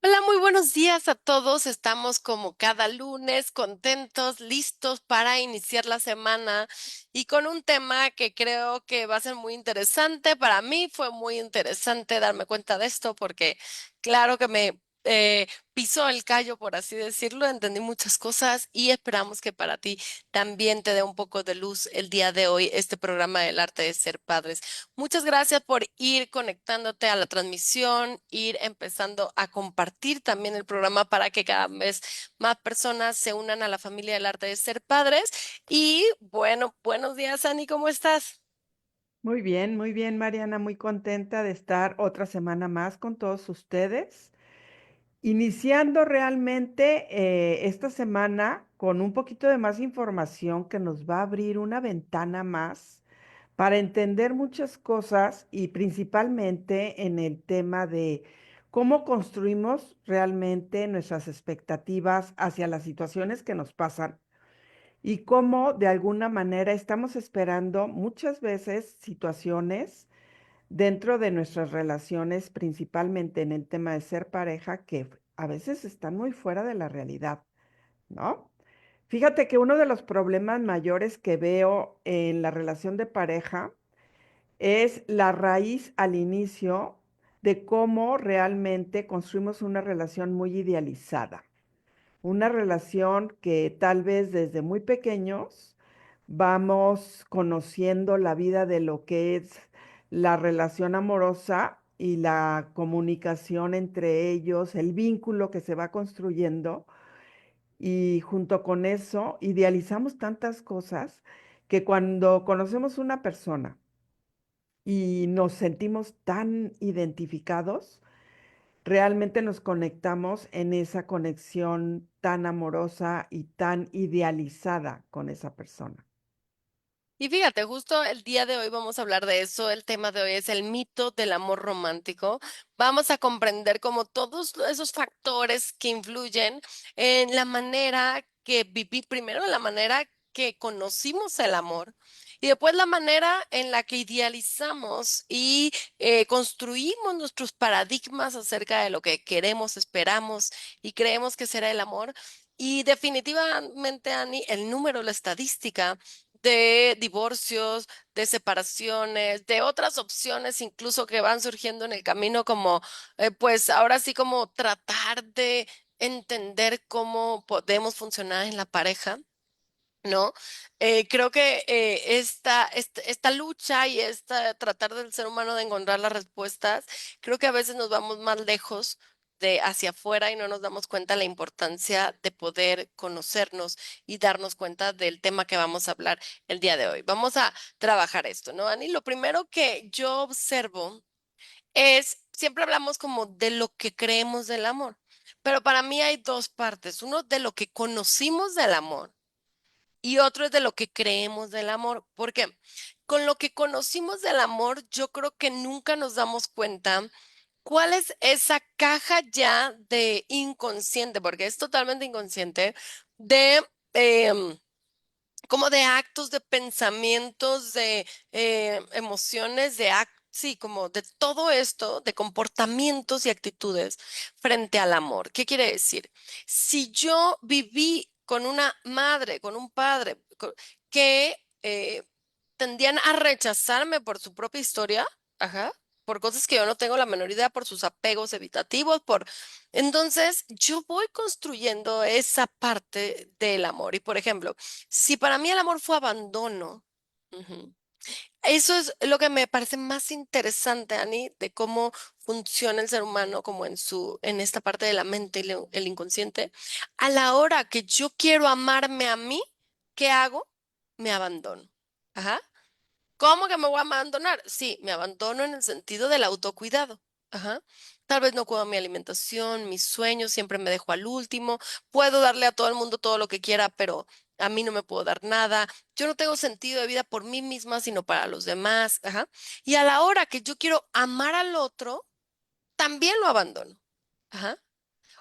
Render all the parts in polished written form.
Hola, muy buenos días a todos. Estamos como cada lunes contentos, listos para iniciar la semana y con un tema que creo que va a ser muy interesante. Para mí fue muy interesante darme cuenta de esto porque claro que me pisó el callo, por así decirlo. Entendí muchas cosas y esperamos que para ti también te dé un poco de luz el día de hoy este programa del arte de ser padres. Muchas gracias por ir conectándote a la transmisión, ir empezando a compartir también el programa para que cada vez más personas se unan a la familia del arte de ser padres. Y bueno, buenos días, Ani, ¿cómo estás? Muy bien, Mariana, muy contenta de estar otra semana más con todos ustedes, iniciando realmente esta semana con un poquito de más información que nos va a abrir una ventana más para entender muchas cosas y principalmente en el tema de cómo construimos realmente nuestras expectativas hacia las situaciones que nos pasan y cómo de alguna manera estamos esperando muchas veces situaciones dentro de nuestras relaciones, principalmente en el tema de ser pareja, que a veces están muy fuera de la realidad, ¿no? Fíjate que uno de los problemas mayores que veo en la relación de pareja es la raíz al inicio de cómo realmente construimos una relación muy idealizada. Una relación que tal vez desde muy pequeños vamos conociendo la vida de lo que es la relación amorosa y la comunicación entre ellos, el vínculo que se va construyendo y junto con eso idealizamos tantas cosas que cuando conocemos una persona y nos sentimos tan identificados, realmente nos conectamos en esa conexión tan amorosa y tan idealizada con esa persona. Y fíjate, justo el día de hoy vamos a hablar de eso. El tema de hoy es el mito del amor romántico. Vamos a comprender como todos esos factores que influyen en la manera que viví, primero en la manera que conocimos el amor y después la manera en la que idealizamos y construimos nuestros paradigmas acerca de lo que queremos, esperamos y creemos que será el amor. Y definitivamente, Ani, el número, la estadística de divorcios, de separaciones, de otras opciones incluso que van surgiendo en el camino, como pues ahora sí como tratar de entender cómo podemos funcionar en la pareja. ¿No? Creo que esta lucha y esta tratar del ser humano de encontrar las respuestas, creo que a veces nos vamos más lejos de hacia afuera y no nos damos cuenta la importancia de poder conocernos y darnos cuenta del tema que vamos a hablar el día de hoy. Vamos a trabajar esto, ¿no, Ani? Lo primero que yo observo es, siempre hablamos como de lo que creemos del amor, pero para mí hay dos partes. Uno, de lo que conocimos del amor y otro es de lo que creemos del amor. Porque con lo que conocimos del amor, yo creo que nunca nos damos cuenta cuál es esa caja ya de inconsciente, porque es totalmente inconsciente, de como de actos, de pensamientos, de emociones, de actos. Sí, como de todo esto, de comportamientos y actitudes frente al amor. ¿Qué quiere decir? Si yo viví con una madre, con un padre que tendían a rechazarme por su propia historia, ajá, por cosas que yo no tengo la menor idea, por sus apegos evitativos, por... Entonces, yo voy construyendo esa parte del amor. Y, por ejemplo, si para mí el amor fue abandono, ujú, eso es lo que me parece más interesante, Ani, de cómo funciona el ser humano, como en esta parte de la mente y el inconsciente. A la hora que yo quiero amarme a mí, ¿qué hago? Me abandono. Ajá. ¿Cómo que me voy a abandonar? Sí, me abandono en el sentido del autocuidado. Ajá. Tal vez no cuido mi alimentación, mis sueños, siempre me dejo al último. Puedo darle a todo el mundo todo lo que quiera, pero a mí no me puedo dar nada. Yo no tengo sentido de vida por mí misma, sino para los demás. Ajá. Y a la hora que yo quiero amar al otro, también lo abandono. Ajá.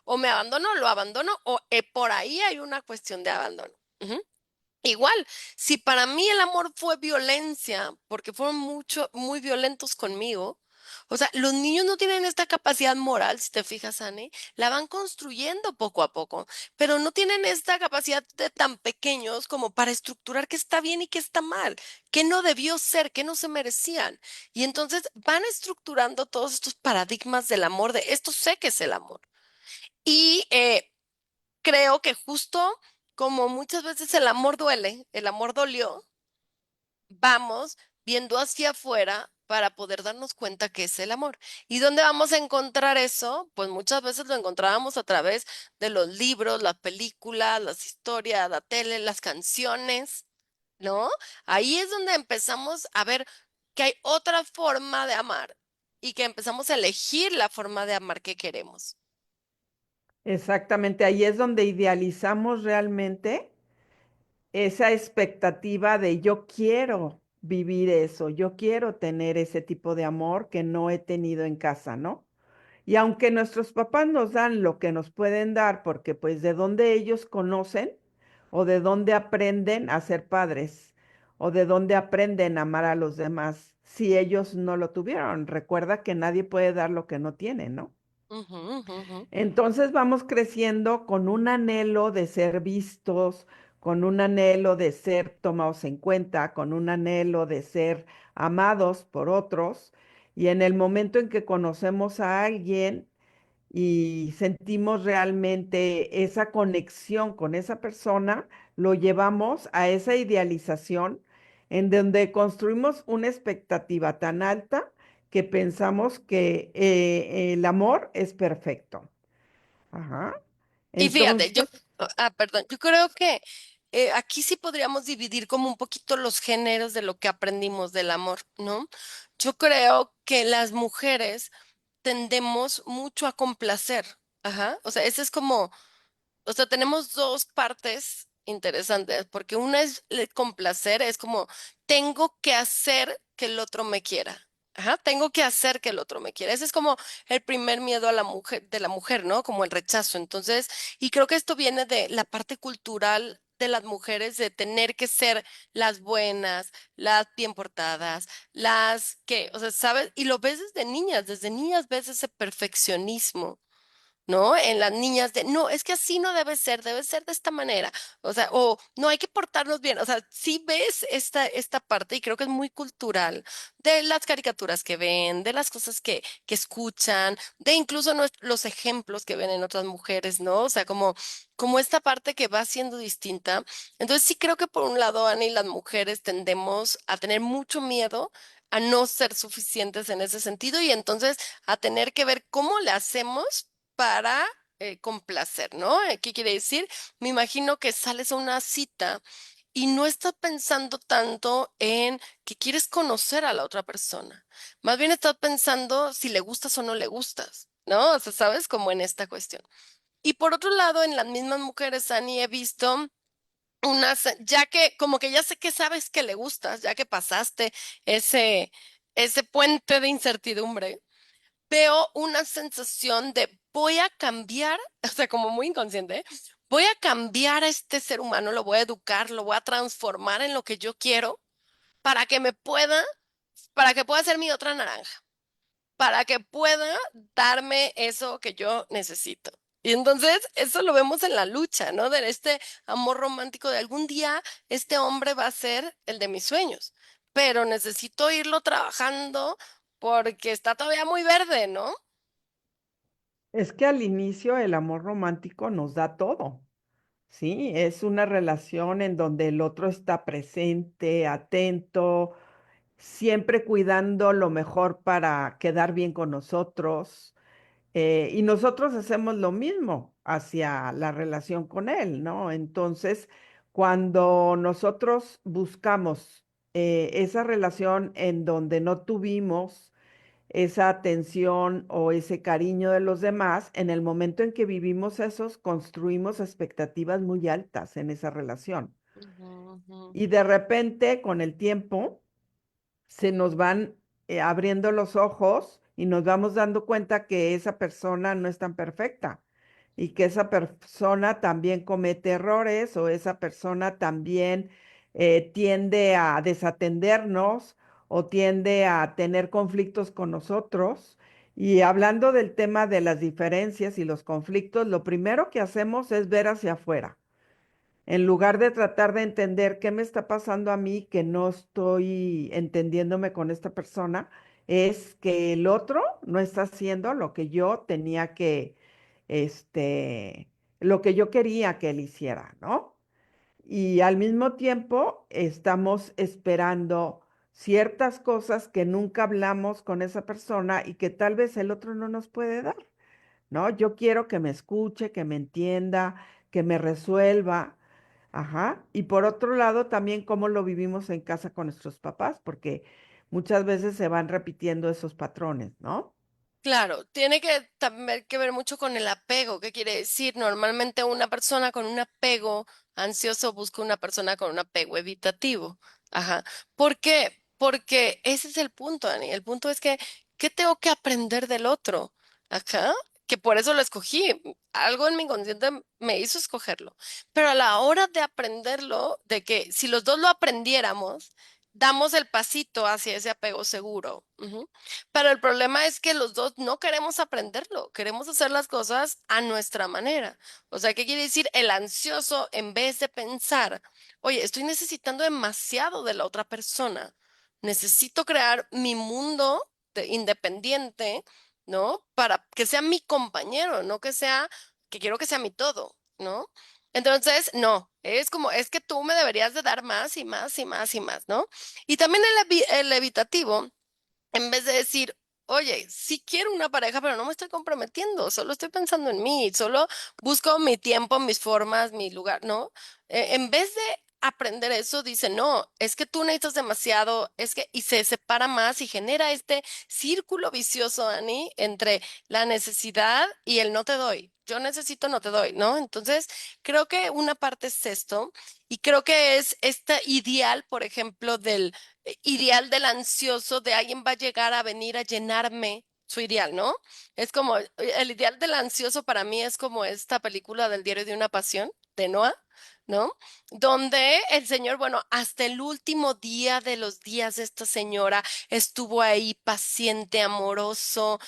O me abandono, lo abandono, o por ahí hay una cuestión de abandono. Ujú. Igual, si para mí el amor fue violencia, porque fueron muy violentos conmigo, O sea, los niños no tienen esta capacidad moral, si te fijas, Anne, la van construyendo poco a poco, pero no tienen esta capacidad de tan pequeños como para estructurar qué está bien y qué está mal, qué no debió ser, qué no se merecían. Y entonces van estructurando todos estos paradigmas del amor, de esto sé que es el amor. Y creo que justo como muchas veces el amor duele, el amor dolió, vamos viendo hacia afuera para poder darnos cuenta que es el amor. ¿Y dónde vamos a encontrar eso? Pues muchas veces lo encontrábamos a través de los libros, las películas, las historias, la tele, las canciones, ¿no? Ahí es donde empezamos a ver que hay otra forma de amar y que empezamos a elegir la forma de amar que queremos. Exactamente, ahí es donde idealizamos realmente esa expectativa de yo quiero vivir eso, yo quiero tener ese tipo de amor que no he tenido en casa, ¿no? Y aunque nuestros papás nos dan lo que nos pueden dar, porque pues de dónde ellos conocen o de dónde aprenden a ser padres o de dónde aprenden a amar a los demás, si ellos no lo tuvieron. Recuerda que nadie puede dar lo que no tiene, ¿no? Ujú, ujú, ujú. Entonces vamos creciendo con un anhelo de ser vistos, con un anhelo de ser tomados en cuenta, con un anhelo de ser amados por otros. Y en el momento en que conocemos a alguien y sentimos realmente esa conexión con esa persona, lo llevamos a esa idealización en donde construimos una expectativa tan alta que pensamos que el amor es perfecto. Ajá. Y fíjate, Entonces, perdón, yo creo que aquí sí podríamos dividir como un poquito los géneros de lo que aprendimos del amor, ¿no? Yo creo que las mujeres tendemos mucho a complacer, ajá, o sea, ese es como, o sea, tenemos dos partes interesantes, porque una es complacer, es como, tengo que hacer que el otro me quiera. Ajá, tengo que hacer que el otro me quiera. Ese es como el primer miedo a la mujer, de la mujer, ¿no? Como el rechazo. Entonces, y creo que esto viene de la parte cultural de las mujeres, de tener que ser las buenas, las bien portadas, las que, o sea, ¿sabes? Y lo ves desde niñas ves ese perfeccionismo. ¿No? En las niñas de, no, es que así no debe ser de esta manera, o sea, o no hay que portarnos bien, o sea, sí ves esta parte y creo que es muy cultural de las caricaturas que ven, de las cosas que escuchan, de incluso los ejemplos que ven en otras mujeres, ¿no? O sea, como esta parte que va siendo distinta. Entonces sí creo que por un lado, Ana, y las mujeres tendemos a tener mucho miedo a no ser suficientes en ese sentido y entonces a tener que ver cómo le hacemos para complacer, ¿no? ¿Qué quiere decir? Me imagino que sales a una cita y no estás pensando tanto en que quieres conocer a la otra persona. Más bien estás pensando si le gustas o no le gustas, ¿no? O sea, sabes, como en esta cuestión. Y por otro lado, en las mismas mujeres, Ani, he visto ya que, como que ya sé que sabes que le gustas, ya que pasaste ese, ese puente de incertidumbre veo una sensación de voy a cambiar, o sea, como muy inconsciente, ¿eh? Voy a cambiar a este ser humano, lo voy a educar, lo voy a transformar en lo que yo quiero para que me pueda, para que pueda ser mi otra naranja, para que pueda darme eso que yo necesito. Y entonces eso lo vemos en la lucha, ¿no? De este amor romántico de algún día este hombre va a ser el de mis sueños, pero necesito irlo trabajando porque está todavía muy verde, ¿no? es que al inicio el amor romántico nos da todo, ¿sí? Es una relación en donde el otro está presente, atento, siempre cuidando lo mejor para quedar bien con nosotros. Y nosotros hacemos lo mismo hacia la relación con él, ¿no? Entonces, cuando nosotros buscamos esa relación en donde no tuvimos esa atención o ese cariño de los demás, en el momento en que vivimos esos, construimos expectativas muy altas en esa relación. Ujú, ujú. Y de repente, con el tiempo, se nos van abriendo los ojos y nos vamos dando cuenta que esa persona no es tan perfecta y que esa persona también comete errores o esa persona también tiende a desatendernos o tiende a tener conflictos con nosotros. Y hablando del tema de las diferencias y los conflictos, lo primero que hacemos es ver hacia afuera en lugar de tratar de entender qué me está pasando a mí, que no estoy entendiéndome con esta persona, es que el otro no está haciendo lo que yo tenía que, este, lo que yo quería que él hiciera, ¿no? Y al mismo tiempo estamos esperando ciertas cosas que nunca hablamos con esa persona y que tal vez el otro no nos puede dar, ¿no? Yo quiero que me escuche, que me entienda, que me resuelva. Ajá. Y por otro lado, también cómo lo vivimos en casa con nuestros papás, porque muchas veces se van repitiendo esos patrones, ¿no? Claro, tiene que también que ver mucho con el apego. ¿Qué quiere decir? Normalmente una persona con un apego ansioso busca una persona con un apego evitativo. Ajá. ¿Por qué? Porque ese es el punto, Dani. El punto es que, ¿qué tengo que aprender del otro? Ajá. Que por eso lo escogí. Algo en mi inconsciente me hizo escogerlo. Pero a la hora de aprenderlo, de que si los dos lo aprendiéramos, damos el pasito hacia ese apego seguro. Ujú. Pero el problema es que los dos no queremos aprenderlo, queremos hacer las cosas a nuestra manera. O sea, ¿qué quiere decir? El ansioso, en vez de pensar, oye, estoy necesitando demasiado de la otra persona, necesito crear mi mundo independiente, ¿no? Para que sea mi compañero, no que sea, que quiero que sea mi todo, ¿no? Entonces, no, es como, es que tú me deberías de dar más y más y más y más, ¿no? Y también el evitativo en vez de decir, oye, sí quiero una pareja, pero no me estoy comprometiendo, solo estoy pensando en mí, solo busco mi tiempo, mis formas, mi lugar, ¿no? En vez de aprender eso, dice, no, es que tú necesitas demasiado, es que, y se separa más y genera este círculo vicioso, Ani, entre la necesidad y el no te doy. Yo necesito, no te doy, ¿no? Entonces, creo que una parte es esto, y creo que es este ideal, por ejemplo, del ideal del ansioso, de alguien va a llegar a venir a llenarme su ideal, ¿no? Es como, el ideal del ansioso para mí es como esta película del diario de una pasión de Noah, ¿no? Donde el señor, bueno, hasta el último día de los días de esta señora estuvo ahí paciente, amoroso,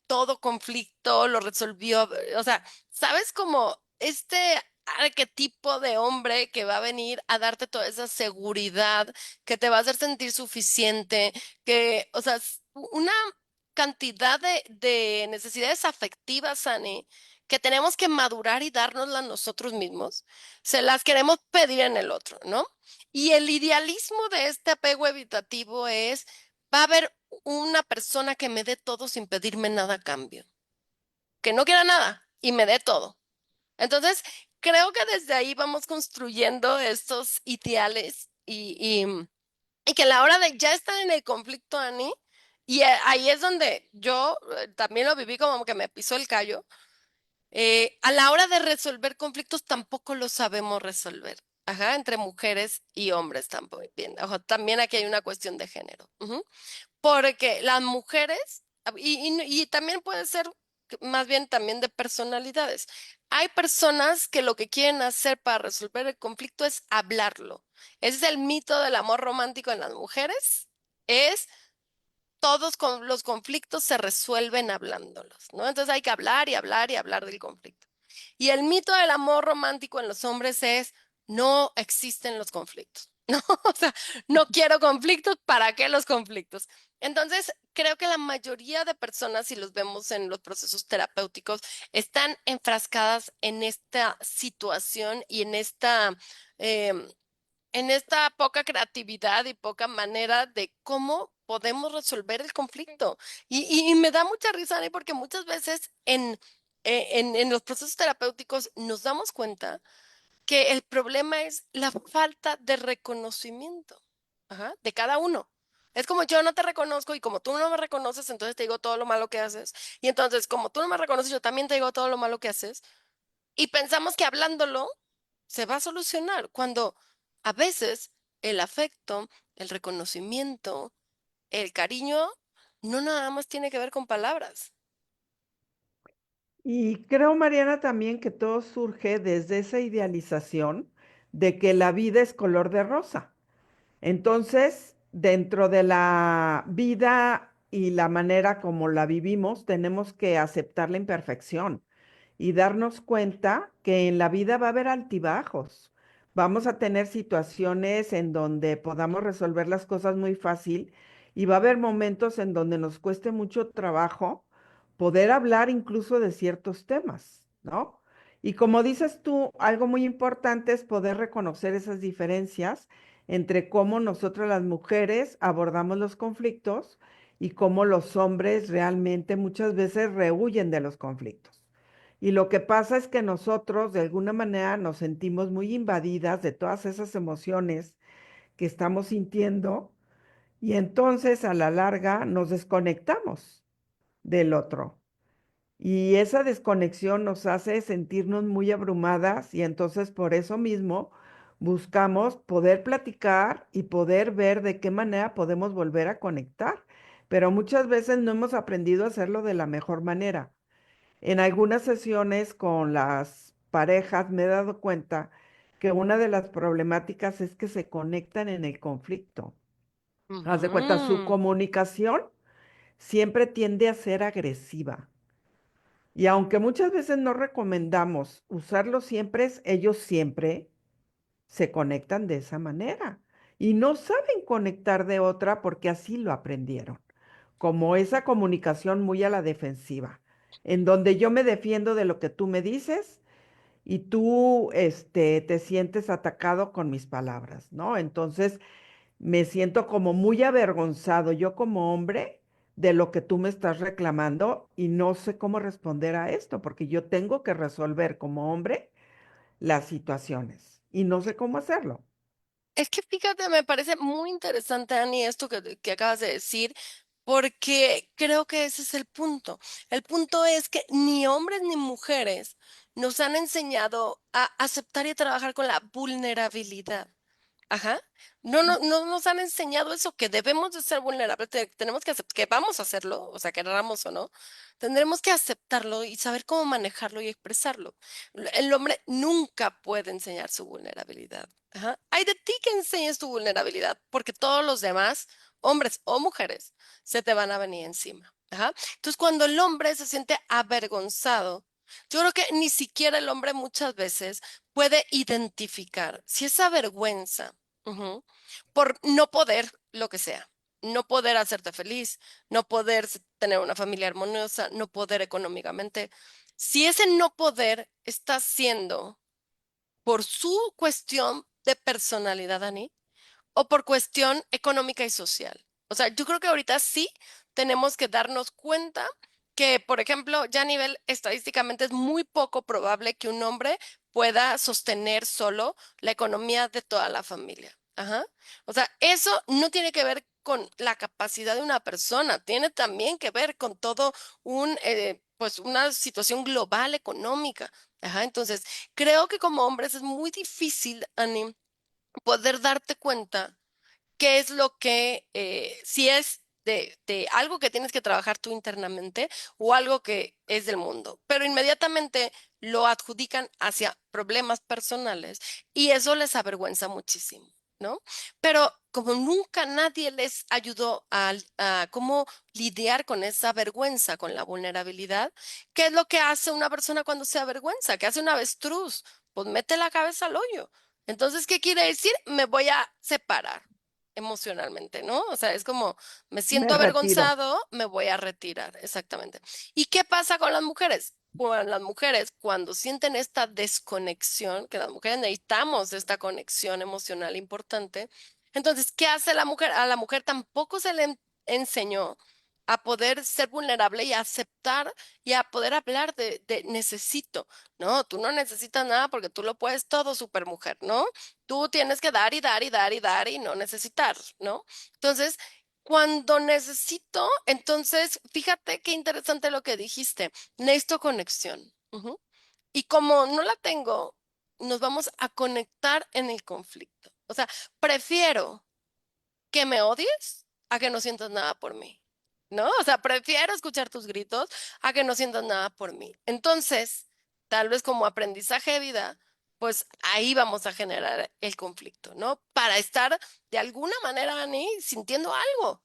todo conflicto lo resolvió, o sea, ¿sabes cómo este arquetipo de hombre que va a venir a darte toda esa seguridad, que te va a hacer sentir suficiente, que, o sea, una cantidad de necesidades afectivas, Annie, que tenemos que madurar y dárnoslas nosotros mismos, se las queremos pedir en el otro, ¿no? Y el idealismo de este apego evitativo es, va a haber una persona que me dé todo sin pedirme nada a cambio, que no quiera nada y me dé todo. Entonces, creo que desde ahí vamos construyendo estos ideales y que a la hora de ya estar en el conflicto, Ani, y ahí es donde yo también lo viví como que me pisó el callo, a la hora de resolver conflictos tampoco lo sabemos resolver. Ajá, entre mujeres y hombres tampoco. Bien, ojo, también aquí hay una cuestión de género. Ujú. Porque las mujeres, y también puede ser más bien también de personalidades. Hay personas que lo que quieren hacer para resolver el conflicto es hablarlo. Ese es el mito del amor romántico en las mujeres. Es todos los conflictos se resuelven hablándolos, ¿no? Entonces hay que hablar y hablar y hablar del conflicto. Y el mito del amor romántico en los hombres es no existen los conflictos. No, o sea, no quiero conflictos, ¿para qué los conflictos? Entonces, creo que la mayoría de personas, si los vemos en los procesos terapéuticos, están enfrascadas en esta situación y em, en esta poca creatividad y poca manera de cómo podemos resolver el conflicto. Y me da mucha risa, Ani, porque muchas veces en los procesos terapéuticos nos damos cuenta que el problema es la falta de reconocimiento, ajá, de cada uno. Es como yo no te reconozco y como tú no me reconoces, entonces te digo todo lo malo que haces. Y entonces, como tú no me reconoces, yo también te digo todo lo malo que haces. Y pensamos que hablándolo se va a solucionar, cuando a veces el afecto, el reconocimiento, el cariño, no nada más tiene que ver con palabras. Y creo, Mariana, también que todo surge desde esa idealización de que la vida es color de rosa. Entonces, dentro de la vida y la manera como la vivimos, tenemos que aceptar la imperfección y darnos cuenta que en la vida va a haber altibajos. Vamos a tener situaciones en donde podamos resolver las cosas muy fácil y va a haber momentos en donde nos cueste mucho trabajo poder hablar incluso de ciertos temas, ¿no? Y como dices tú, algo muy importante es poder reconocer esas diferencias entre cómo nosotras las mujeres abordamos los conflictos y cómo los hombres realmente muchas veces rehuyen de los conflictos. Y lo que pasa es que nosotros de alguna manera nos sentimos muy invadidas de todas esas emociones que estamos sintiendo y entonces a la larga nos desconectamos del otro. Y esa desconexión nos hace sentirnos muy abrumadas y entonces por eso mismo buscamos poder platicar y poder ver de qué manera podemos volver a conectar. Pero muchas veces no hemos aprendido a hacerlo de la mejor manera. En algunas sesiones con las parejas me he dado cuenta que una de las problemáticas es que se conectan en el conflicto. Haz de cuenta, su Ujú. comunicación siempre tiende a ser agresiva. Y aunque muchas veces no recomendamos usarlo siempre, ellos siempre se conectan de esa manera. Y no saben conectar de otra porque así lo aprendieron. Como esa comunicación muy a la defensiva, en donde yo me defiendo de lo que tú me dices y tú, te sientes atacado con mis palabras, ¿no? Entonces me siento como muy avergonzado yo como hombre de lo que tú me estás reclamando y no sé cómo responder a esto, porque yo tengo que resolver como hombre las situaciones y no sé cómo hacerlo. Es que fíjate, me parece muy interesante, Ani, esto que acabas de decir, porque creo que ese es el punto. El punto es que ni hombres ni mujeres nos han enseñado a aceptar y a trabajar con la vulnerabilidad. Ajá. No nos han enseñado eso, que debemos de ser vulnerables, tenemos que aceptar, que vamos a hacerlo, o sea, queramos o no, tendremos que aceptarlo y saber cómo manejarlo y expresarlo. El hombre nunca puede enseñar su vulnerabilidad. Ajá. Hay de ti que enseñes tu vulnerabilidad, porque todos los demás, hombres o mujeres, se te van a venir encima. Ajá. Entonces, cuando el hombre se siente avergonzado, yo creo que ni siquiera el hombre muchas veces puede identificar si esa vergüenza, ujú, por no poder, lo que sea, no poder hacerte feliz, no poder tener una familia armoniosa, no poder económicamente, si ese no poder está siendo por su cuestión de personalidad, Dani, o por cuestión económica y social. O sea, yo creo que ahorita sí tenemos que darnos cuenta que, por ejemplo, ya a nivel estadísticamente es muy poco probable que un hombre pueda sostener solo la economía de toda la familia. Ajá. O sea, eso no tiene que ver con la capacidad de una persona, tiene también que ver con todo pues una situación global económica. Ajá. Entonces, creo que como hombres es muy difícil, Ani, poder darte cuenta qué es lo que, si es de algo que tienes que trabajar tú internamente o algo que es del mundo, pero inmediatamente lo adjudican hacia problemas personales y eso les avergüenza muchísimo, ¿no? Pero como nunca nadie les ayudó a cómo lidiar con esa vergüenza, con la vulnerabilidad, ¿qué es lo que hace una persona cuando se avergüenza? ¿Qué hace un avestruz? Pues mete la cabeza al hoyo. Entonces, ¿qué quiere decir? Me voy a separar emocionalmente, ¿no? O sea, es como, me Me siento retiro. avergonzado, me voy a retirar, exactamente. ¿Y qué pasa con las mujeres? Con las mujeres, cuando sienten esta desconexión, que las mujeres necesitamos esta conexión emocional importante, entonces, ¿qué hace la mujer? A la mujer tampoco se le enseñó a poder ser vulnerable y a aceptar y a poder hablar de necesito. No, tú no necesitas nada porque tú lo puedes todo, supermujer, ¿no? Tú tienes que dar y dar y dar y dar y no necesitar, ¿no? Entonces, cuando necesito, entonces, fíjate qué interesante lo que dijiste. Necesito conexión. Ujú. Y como no la tengo, nos vamos a conectar en el conflicto. O sea, prefiero que me odies a que no sientas nada por mí, ¿no? O sea, prefiero escuchar tus gritos a que no sientas nada por mí. Entonces, tal vez como aprendizaje de vida, pues ahí vamos a generar el conflicto, ¿no? Para estar de alguna manera, Ani, sintiendo algo.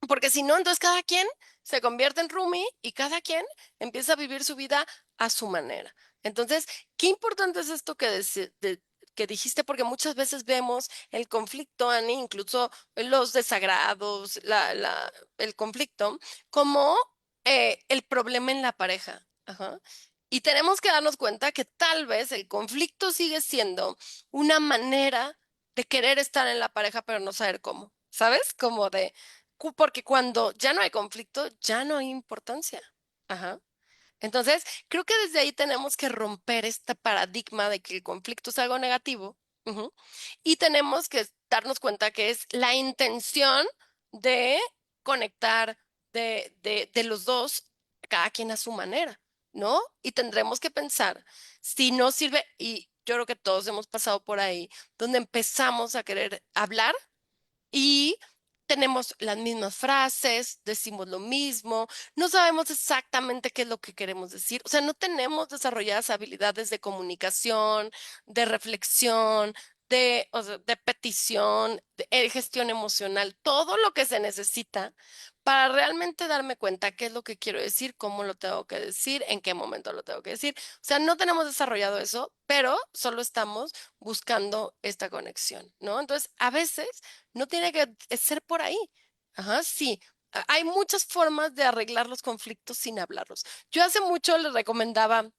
Porque si no, entonces cada quien se convierte en roomie y cada quien empieza a vivir su vida a su manera. Entonces, qué importante es esto que dijiste, porque muchas veces vemos el conflicto, Ani, incluso los desagrados, el conflicto, como el problema en la pareja. Ajá. Y tenemos que darnos cuenta que tal vez el conflicto sigue siendo una manera de querer estar en la pareja, pero no saber cómo. ¿Sabes? Como de porque cuando ya no hay conflicto, ya no hay importancia. Ajá. Entonces, creo que desde ahí tenemos que romper este paradigma de que el conflicto es algo negativo. Ujú, y tenemos que darnos cuenta que es la intención de conectar de los dos, cada quien a su manera, ¿no? Y tendremos que pensar si no sirve, y yo creo que todos hemos pasado por ahí, donde empezamos a querer hablar y tenemos las mismas frases, decimos lo mismo, no sabemos exactamente qué es lo que queremos decir, o sea, no tenemos desarrolladas habilidades de comunicación, de reflexión, o sea, de petición, de gestión emocional, todo lo que se necesita para realmente darme cuenta qué es lo que quiero decir, cómo lo tengo que decir, en qué momento lo tengo que decir. O sea, no tenemos desarrollado eso, pero solo estamos buscando esta conexión, ¿no? Entonces, a veces no tiene que ser por ahí. Ajá, sí. Hay muchas formas de arreglar los conflictos sin hablarlos. Yo hace mucho le recomendaba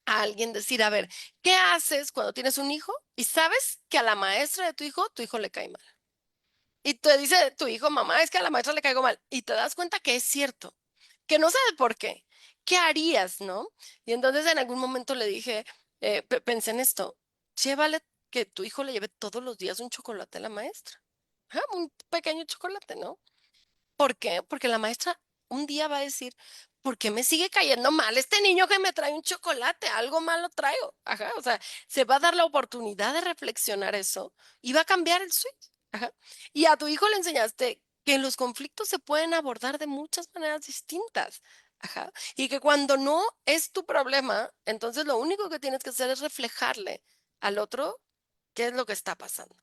a alguien decir, a ver, ¿qué haces cuando tienes un hijo y sabes que a la maestra de tu hijo le cae mal? Y te dice tu hijo, mamá, es que a la maestra le caigo mal. Y te das cuenta que es cierto, que no sabe por qué. ¿Qué harías, no? Y entonces en algún momento le dije, pensé en esto, llévale que tu hijo le lleve todos los días un chocolate a la maestra. Ajá, un pequeño chocolate, ¿no? ¿Por qué? Porque la maestra un día va a decir, ¿por qué me sigue cayendo mal este niño que me trae un chocolate? Algo malo traigo. Ajá, o sea, se va a dar la oportunidad de reflexionar eso y va a cambiar el switch. Ajá. Y a tu hijo le enseñaste que los conflictos se pueden abordar de muchas maneras distintas. Ajá. Y que cuando no es tu problema, entonces lo único que tienes que hacer es reflejarle al otro qué es lo que está pasando.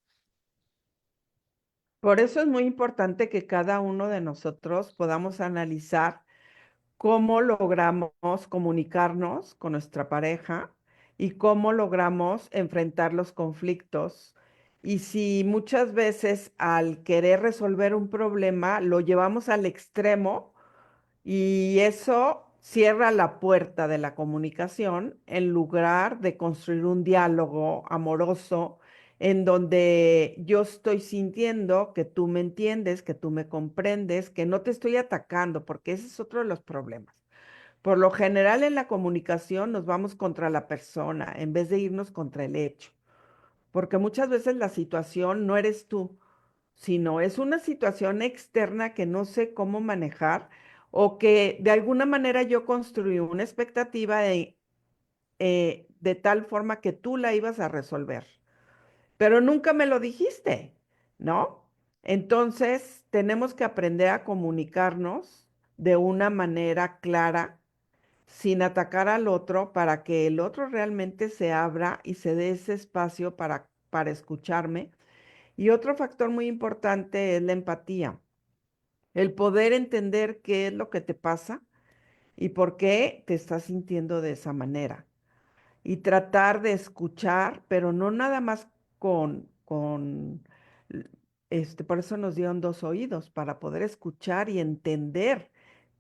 Por eso es muy importante que cada uno de nosotros podamos analizar cómo logramos comunicarnos con nuestra pareja y cómo logramos enfrentar los conflictos. Y si muchas veces al querer resolver un problema lo llevamos al extremo, y eso cierra la puerta de la comunicación en lugar de construir un diálogo amoroso en donde yo estoy sintiendo que tú me entiendes, que tú me comprendes, que no te estoy atacando, porque ese es otro de los problemas. Por lo general en la comunicación nos vamos contra la persona en vez de irnos contra el hecho, porque muchas veces la situación no eres tú, sino es una situación externa que no sé cómo manejar o que de alguna manera yo construí una expectativa de tal forma que tú la ibas a resolver, pero nunca me lo dijiste, ¿no? Entonces tenemos que aprender a comunicarnos de una manera clara, sin atacar al otro, para que el otro realmente se abra y se dé ese espacio para escucharme. Y otro factor muy importante es la empatía, el poder entender qué es lo que te pasa y por qué te estás sintiendo de esa manera y tratar de escuchar, pero no nada más por eso nos dieron dos oídos, para poder escuchar y entender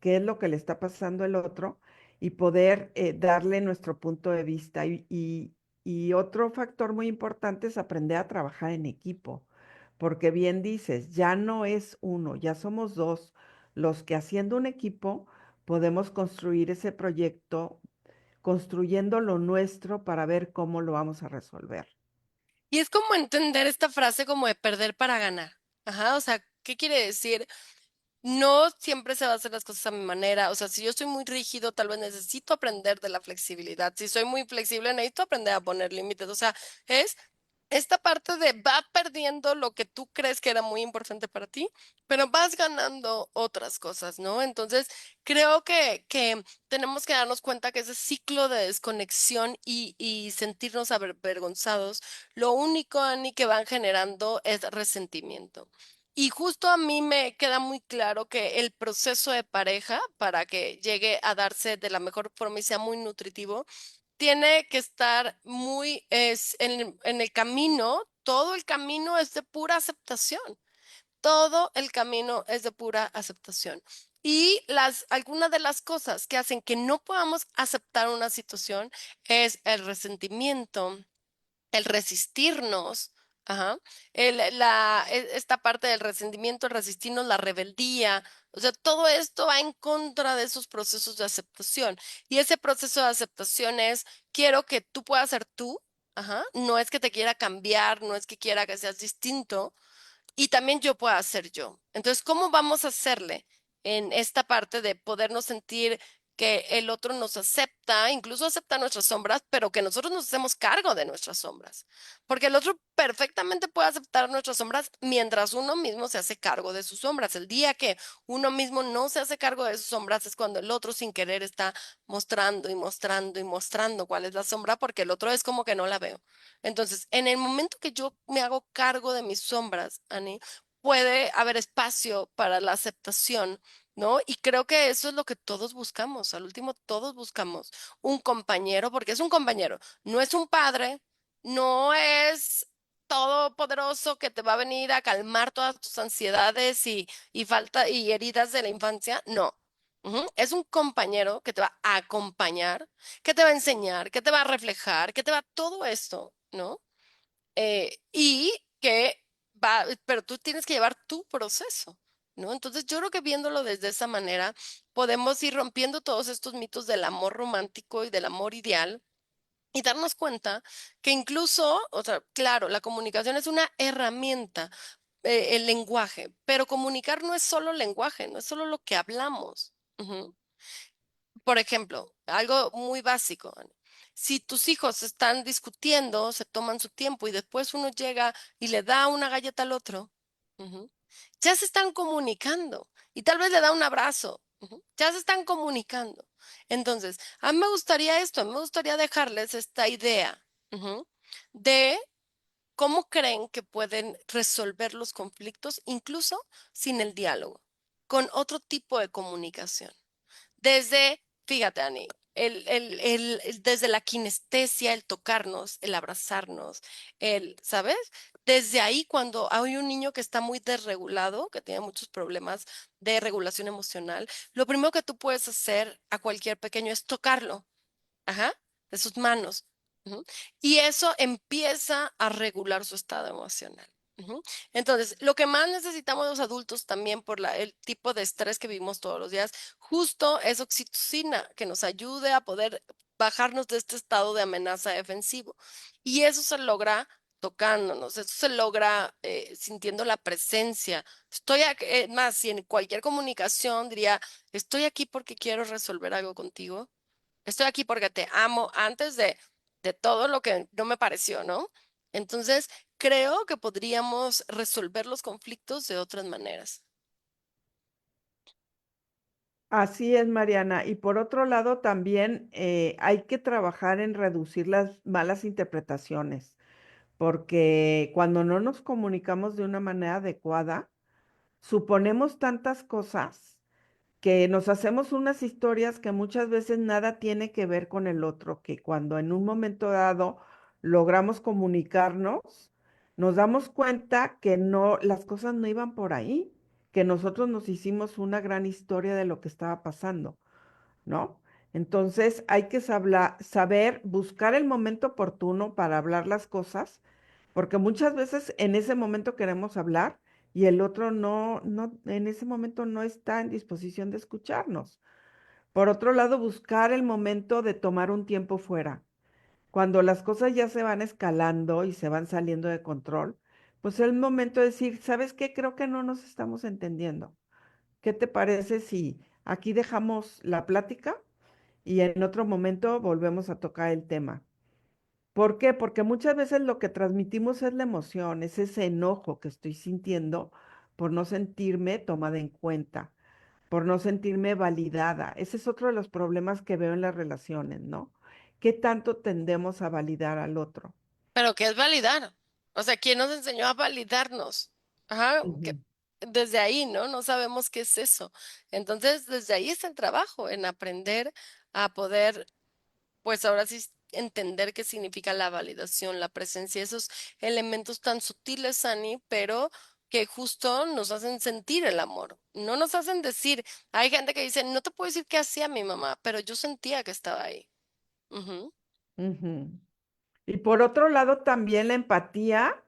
qué es lo que le está pasando al otro y poder darle nuestro punto de vista. Y otro factor muy importante es aprender a trabajar en equipo, porque bien dices, ya no es uno, ya somos dos los que haciendo un equipo podemos construir ese proyecto construyendo lo nuestro para ver cómo lo vamos a resolver. Y es como entender esta frase como de perder para ganar. Ajá, o sea, ¿qué quiere decir? No siempre se va a hacer las cosas a mi manera. O sea, si yo soy muy rígido, tal vez necesito aprender de la flexibilidad. Si soy muy flexible, necesito aprender a poner límites. O sea, es esta parte de va perdiendo lo que tú crees que era muy importante para ti, pero vas ganando otras cosas, ¿no? Entonces, creo que tenemos que darnos cuenta que ese ciclo de desconexión y sentirnos avergonzados, lo único, Ani, que van generando es resentimiento. Y justo a mí me queda muy claro que el proceso de pareja, para que llegue a darse de la mejor forma y sea muy nutritivo, tiene que estar muy en el camino, todo el camino es de pura aceptación, todo el camino es de pura aceptación. Y algunas de las cosas que hacen que no podamos aceptar una situación es el resentimiento, el resistirnos, ajá, esta parte del resentimiento, el resistirnos, la rebeldía, o sea, todo esto va en contra de esos procesos de aceptación. Y ese proceso de aceptación es, quiero que tú puedas ser tú, ajá, no es que te quiera cambiar, no es que quiera que seas distinto, y también yo pueda ser yo. Entonces, ¿cómo vamos a hacerle en esta parte de podernos sentir que el otro nos acepta, incluso acepta nuestras sombras, pero que nosotros nos hacemos cargo de nuestras sombras? Porque el otro perfectamente puede aceptar nuestras sombras mientras uno mismo se hace cargo de sus sombras. El día que uno mismo no se hace cargo de sus sombras es cuando el otro sin querer está mostrando y mostrando y mostrando cuál es la sombra, porque el otro es como que no la veo. Entonces, en el momento que yo me hago cargo de mis sombras, Ani, puede haber espacio para la aceptación, ¿no? Y creo que eso es lo que todos buscamos. Al último, todos buscamos un compañero, porque es un compañero, no es un padre, no es todopoderoso que te va a venir a calmar todas tus ansiedades y falta y heridas de la infancia, no. Ujú. Es un compañero que te va a acompañar, que te va a enseñar, que te va a reflejar, que te va todo esto, ¿no? Y que va, pero tú tienes que llevar tu proceso, ¿no? Entonces yo creo que viéndolo desde esa manera, podemos ir rompiendo todos estos mitos del amor romántico y del amor ideal. Y darnos cuenta que incluso, o sea, claro, la comunicación es una herramienta, el lenguaje, pero comunicar no es solo lenguaje, no es solo lo que hablamos. Ujú. Por ejemplo, algo muy básico. Ana. Si tus hijos están discutiendo, se toman su tiempo y después uno llega y le da una galleta al otro, ujú, ya se están comunicando y tal vez le da un abrazo, ujú, ya se están comunicando. Entonces, a mí me gustaría esto, me gustaría dejarles esta idea, ujú, de cómo creen que pueden resolver los conflictos, incluso sin el diálogo, con otro tipo de comunicación. Desde, fíjate, Ani, desde la kinestesia, el tocarnos, el abrazarnos, ¿sabes? Desde ahí, cuando hay un niño que está muy desregulado, que tiene muchos problemas de regulación emocional, lo primero que tú puedes hacer a cualquier pequeño es tocarlo, ajá, de sus manos. Ujú. Y eso empieza a regular su estado emocional. Ujú. Entonces, lo que más necesitamos los adultos también por el tipo de estrés que vivimos todos los días, justo es oxitocina, que nos ayude a poder bajarnos de este estado de amenaza defensivo. Y eso se logra tocándonos, eso se logra sintiendo la presencia. Estoy aquí, más, si en cualquier comunicación diría, estoy aquí porque quiero resolver algo contigo. Estoy aquí porque te amo antes de todo lo que no me pareció, ¿no? Entonces, creo que podríamos resolver los conflictos de otras maneras. Así es, Mariana. Y por otro lado, también hay que trabajar en reducir las malas interpretaciones, porque cuando no nos comunicamos de una manera adecuada, suponemos tantas cosas que nos hacemos unas historias que muchas veces nada tiene que ver con el otro, que cuando en un momento dado logramos comunicarnos, nos damos cuenta que no, las cosas no iban por ahí, que nosotros nos hicimos una gran historia de lo que estaba pasando, ¿no? Entonces hay que saber buscar el momento oportuno para hablar las cosas, porque muchas veces en ese momento queremos hablar y el otro en ese momento no está en disposición de escucharnos. Por otro lado, buscar el momento de tomar un tiempo fuera. Cuando las cosas ya se van escalando y se van saliendo de control, pues es el momento de decir, ¿sabes qué? Creo que no nos estamos entendiendo. ¿Qué te parece si aquí dejamos la plática y en otro momento volvemos a tocar el tema? ¿Por qué? Porque muchas veces lo que transmitimos es la emoción, es ese enojo que estoy sintiendo por no sentirme tomada en cuenta, por no sentirme validada. Ese es otro de los problemas que veo en las relaciones, ¿no? ¿Qué tanto tendemos a validar al otro? Pero ¿qué es validar? O sea, ¿quién nos enseñó a validarnos? Ajá, que Ujú, desde ahí, ¿no? No sabemos qué es eso. Entonces, desde ahí está el trabajo, en aprender a poder, pues ahora sí, entender qué significa la validación, la presencia, esos elementos tan sutiles, Ani, pero que justo nos hacen sentir el amor. No nos hacen decir, hay gente que dice, no te puedo decir qué hacía mi mamá, pero yo sentía que estaba ahí. Ujú. ujú. Y por otro lado, también la empatía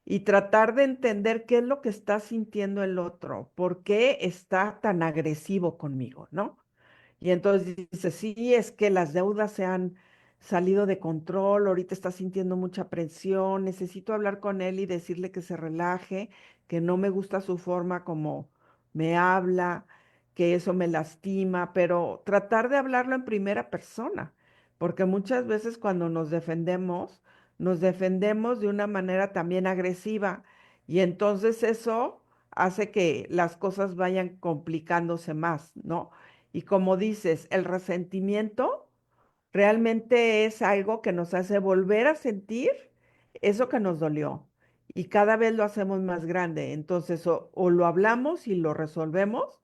y tratar de entender qué es lo que está sintiendo el otro, por qué está tan agresivo conmigo, ¿no? Y entonces dice, sí, es que las deudas se han salido de control, ahorita está sintiendo mucha presión, necesito hablar con él y decirle que se relaje, que no me gusta su forma como me habla, que eso me lastima, pero tratar de hablarlo en primera persona, porque muchas veces cuando nos defendemos de una manera también agresiva y entonces eso hace que las cosas vayan complicándose más, ¿no? Y como dices, el resentimiento realmente es algo que nos hace volver a sentir eso que nos dolió. Y cada vez lo hacemos más grande. Entonces, o lo hablamos y lo resolvemos,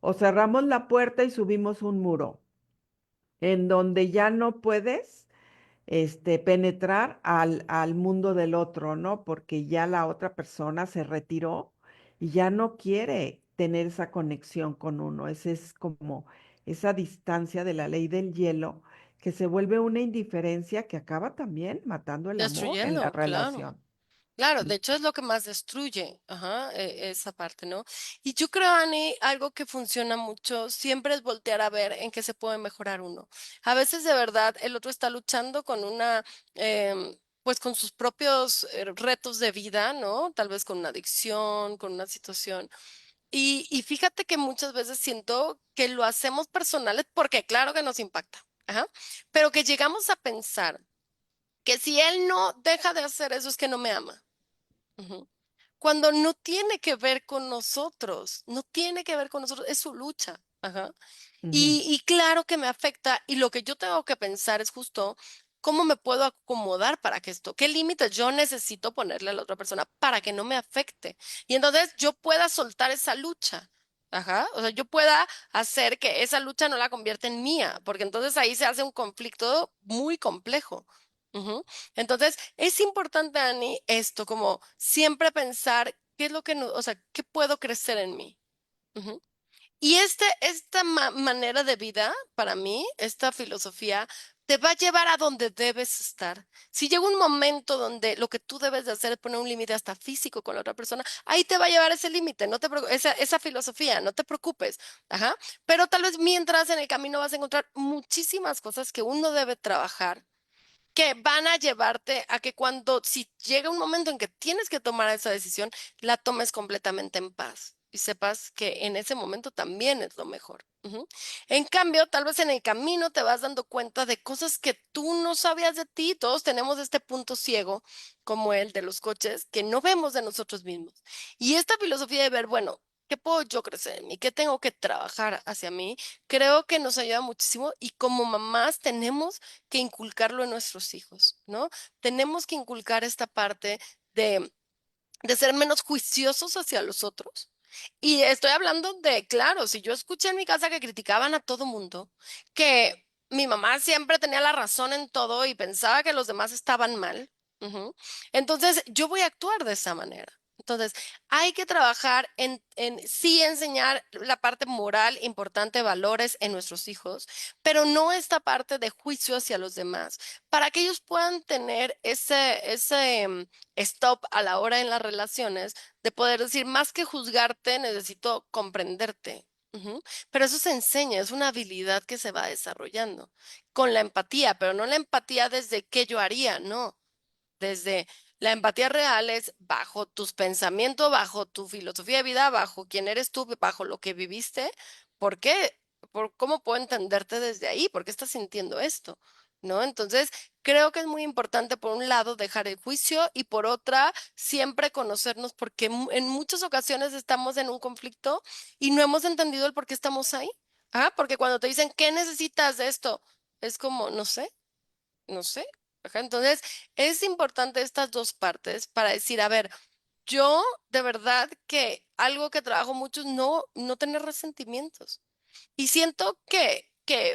o cerramos la puerta y subimos un muro en donde ya no puedes penetrar al mundo del otro, ¿no? Porque ya la otra persona se retiró y ya no quiere tener esa conexión con uno. Ese es como esa distancia de la ley del hielo que se vuelve una indiferencia que acaba también matando el amor en la Destruyendo, claro. relación. Claro, de Sí. hecho es lo que más destruye, ajá, esa parte, ¿no? Y yo creo, Ani, algo que funciona mucho siempre es voltear a ver en qué se puede mejorar uno. A veces de verdad el otro está luchando con pues con sus propios retos de vida, ¿no? Tal vez con una adicción, con una situación. Y fíjate que muchas veces siento que lo hacemos personales porque claro que nos impacta, ajá, pero que llegamos a pensar que si él no deja de hacer eso es que no me ama. Ujú. Cuando no tiene que ver con nosotros, no tiene que ver con nosotros, es su lucha. Ajá. Ujú, Y claro que me afecta y lo que yo tengo que pensar es justo cómo me puedo acomodar para que esto, qué límites yo necesito ponerle a la otra persona para que no me afecte. Y entonces yo pueda soltar esa lucha. Ajá. O sea, yo pueda hacer que esa lucha no la convierta en mía, porque entonces ahí se hace un conflicto muy complejo. Ujú. Entonces, es importante, Ani, esto, como siempre pensar qué es lo que no, o sea, qué puedo crecer en mí. Ujú. Y esta manera de vida, para mí, esta filosofía, te va a llevar a donde debes estar. Si llega un momento donde lo que tú debes de hacer es poner un límite hasta físico con la otra persona, ahí te va a llevar ese límite, no te esa filosofía, no te preocupes. Ajá. Pero tal vez mientras en el camino vas a encontrar muchísimas cosas que uno debe trabajar que van a llevarte a que cuando, si llega un momento en que tienes que tomar esa decisión, la tomes completamente en paz y sepas que en ese momento también es lo mejor. Ujú. En cambio, tal vez en el camino te vas dando cuenta de cosas que tú no sabías de ti. Todos tenemos este punto ciego, como el de los coches, que no vemos de nosotros mismos. Y esta filosofía de ver, bueno, ¿qué puedo yo crecer en mí? ¿Qué tengo que trabajar hacia mí? Creo que nos ayuda muchísimo y como mamás tenemos que inculcarlo en nuestros hijos, ¿no? Tenemos que inculcar esta parte de, de ser menos juiciosos hacia los otros. Y estoy hablando de, claro, si yo escuché en mi casa que criticaban a todo mundo, que mi mamá siempre tenía la razón en todo y pensaba que los demás estaban mal, ujú, entonces yo voy a actuar de esa manera. Entonces, hay que trabajar en sí enseñar la parte moral importante, valores en nuestros hijos, pero no esta parte de juicio hacia los demás, para que ellos puedan tener ese stop a la hora en las relaciones de poder decir, más que juzgarte, necesito comprenderte. Ujú. Pero eso se enseña, es una habilidad que se va desarrollando con la empatía, pero no la empatía desde qué yo haría, no, desde la empatía real es bajo tus pensamientos, bajo tu filosofía de vida, bajo quién eres tú, bajo lo que viviste. ¿Por qué? ¿Cómo puedo entenderte desde ahí? ¿Por qué estás sintiendo esto? ¿no? Entonces, creo que es muy importante, por un lado, dejar el juicio y por otra, siempre conocernos porque en muchas ocasiones estamos en un conflicto y no hemos entendido el por qué estamos ahí. Ah, porque cuando te dicen, ¿qué necesitas de esto? Es como, no sé, no sé. Ajá, entonces, es importante estas dos partes para decir, a ver, yo de verdad que algo que trabajo mucho es no tener resentimientos. Y siento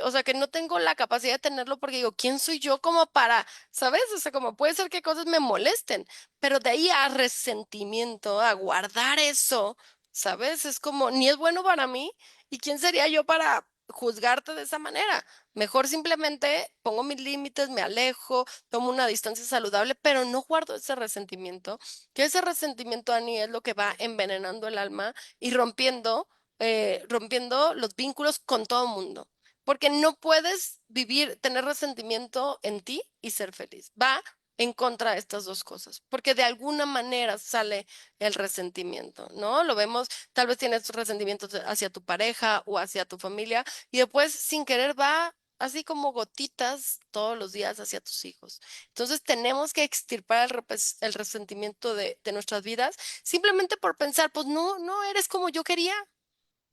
o sea, que no tengo la capacidad de tenerlo porque digo, ¿quién soy yo como para, sabes? O sea, como puede ser que cosas me molesten, pero de ahí a resentimiento, a guardar eso, ¿sabes? Es como, ni es bueno para mí, ¿y quién sería yo para juzgarte de esa manera? Mejor simplemente pongo mis límites, me alejo, tomo una distancia saludable, pero no guardo ese resentimiento, que ese resentimiento, Ani, es lo que va envenenando el alma y rompiendo los vínculos con todo el mundo. Porque no puedes vivir, tener resentimiento en ti y ser feliz. Va en contra de estas dos cosas, porque de alguna manera sale el resentimiento, ¿no? Lo vemos, tal vez tienes resentimientos hacia tu pareja o hacia tu familia y después sin querer va así como gotitas todos los días hacia tus hijos. Entonces tenemos que extirpar el resentimiento de nuestras vidas simplemente por pensar, pues no eres como yo quería.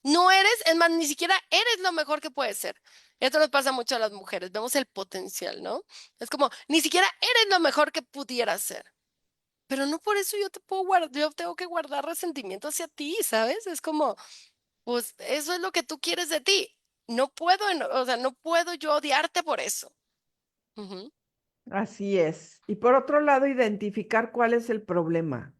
No eres, es más, ni siquiera eres lo mejor que puedes ser. Esto nos pasa mucho a las mujeres, vemos el potencial, ¿no? Es como, ni siquiera eres lo mejor que pudieras ser. Pero no por eso yo te puedo guardar, yo tengo que guardar resentimiento hacia ti, ¿sabes? Es como, pues eso es lo que tú quieres de ti. No puedo, o sea, no puedo yo odiarte por eso. Ujú. Así es. Y por otro lado, identificar cuál es el problema.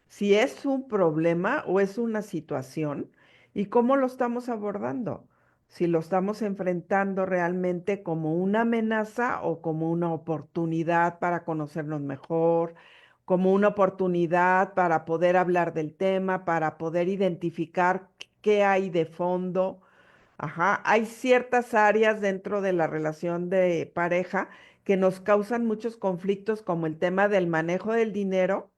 Si es un problema o es una situación y cómo lo estamos abordando. Si lo estamos enfrentando realmente como una amenaza o como una oportunidad para conocernos mejor, como una oportunidad para poder hablar del tema, para poder identificar qué hay de fondo. Ajá, hay ciertas áreas dentro de la relación de pareja que nos causan muchos conflictos, como el tema del manejo del dinero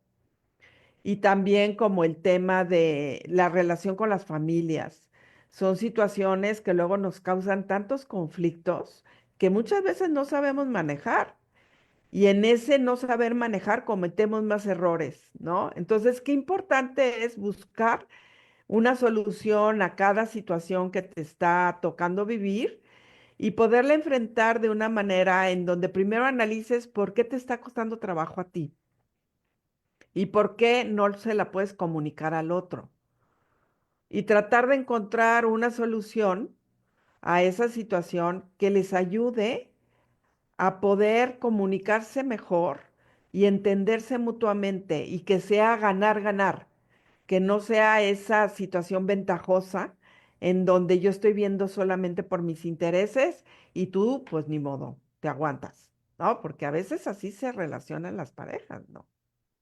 y también como el tema de la relación con las familias. Son situaciones que luego nos causan tantos conflictos que muchas veces no sabemos manejar. Y en ese no saber manejar cometemos más errores, ¿no? Entonces, qué importante es buscar una solución a cada situación que te está tocando vivir y poderla enfrentar de una manera en donde primero analices por qué te está costando trabajo a ti y por qué no se la puedes comunicar al otro. Y tratar de encontrar una solución a esa situación que les ayude a poder comunicarse mejor y entenderse mutuamente y que sea ganar, ganar, que no sea esa situación ventajosa en donde yo estoy viendo solamente por mis intereses y tú, pues ni modo, te aguantas, ¿no? Porque a veces así se relacionan las parejas, ¿no?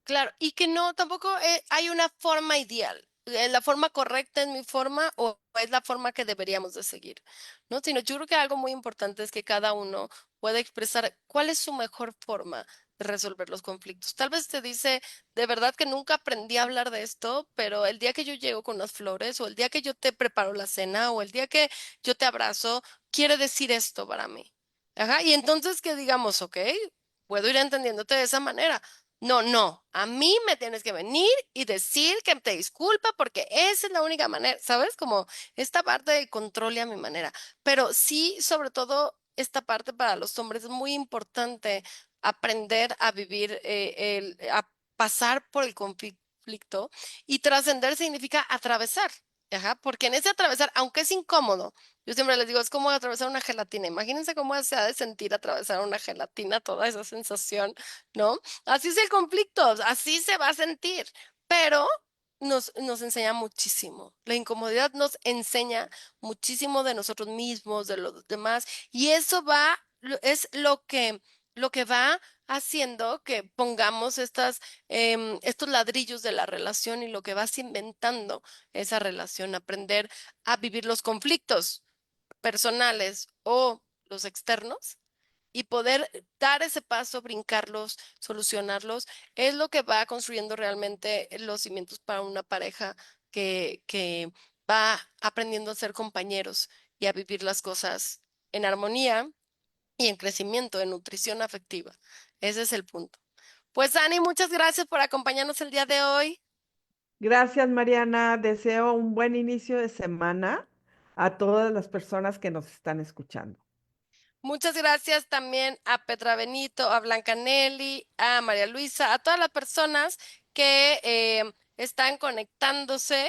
Claro, y que no, tampoco hay una forma ideal. La forma correcta es mi forma o es la forma que deberíamos de seguir, ¿no? Sino yo creo que algo muy importante es que cada uno pueda expresar cuál es su mejor forma de resolver los conflictos. Tal vez te dice, de verdad que nunca aprendí a hablar de esto, pero el día que yo llego con las flores o el día que yo te preparo la cena o el día que yo te abrazo, quiere decir esto para mí. Ajá, y entonces que digamos, ok, puedo ir entendiéndote de esa manera. No, a mí me tienes que venir y decir que te disculpa porque esa es la única manera, ¿sabes? Como esta parte de control y a mi manera. Pero sí, sobre todo, esta parte para los hombres es muy importante aprender a vivir, a pasar por el conflicto y trascender significa atravesar. Ajá, porque en ese atravesar, aunque es incómodo, yo siempre les digo, es como atravesar una gelatina. Imagínense cómo se ha de sentir atravesar una gelatina, toda esa sensación, ¿no? Así es el conflicto, así se va a sentir, pero nos enseña muchísimo. La incomodidad nos enseña muchísimo de nosotros mismos, de los demás, y eso es lo que va haciendo que pongamos estos ladrillos de la relación y lo que vas inventando esa relación, aprender a vivir los conflictos personales o los externos y poder dar ese paso, brincarlos, solucionarlos, es lo que va construyendo realmente los cimientos para una pareja que va aprendiendo a ser compañeros y a vivir las cosas en armonía y en crecimiento, en nutrición afectiva. Ese es el punto. Pues Ani, muchas gracias por acompañarnos el día de hoy. Gracias, Mariana. Deseo un buen inicio de semana a todas las personas que nos están escuchando. Muchas gracias también a Petra Benito, a Blanca Nelly, a María Luisa, a todas las personas que están conectándose.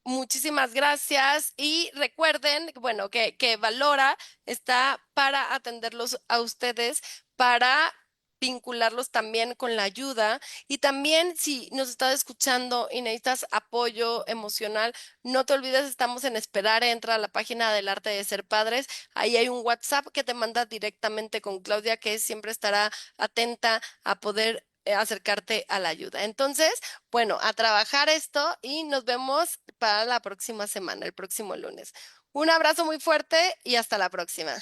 Muchísimas gracias y recuerden, bueno, que Valora está para atenderlos a ustedes, para vincularlos también con la ayuda y también si nos estás escuchando y necesitas apoyo emocional, no te olvides, estamos en Esperar, entra a la página del Arte de Ser Padres, ahí hay un WhatsApp que te manda directamente con Claudia, que siempre estará atenta a poder acercarte a la ayuda. Entonces, bueno, a trabajar esto y nos vemos para la próxima semana, el próximo lunes. Un abrazo muy fuerte y hasta la próxima.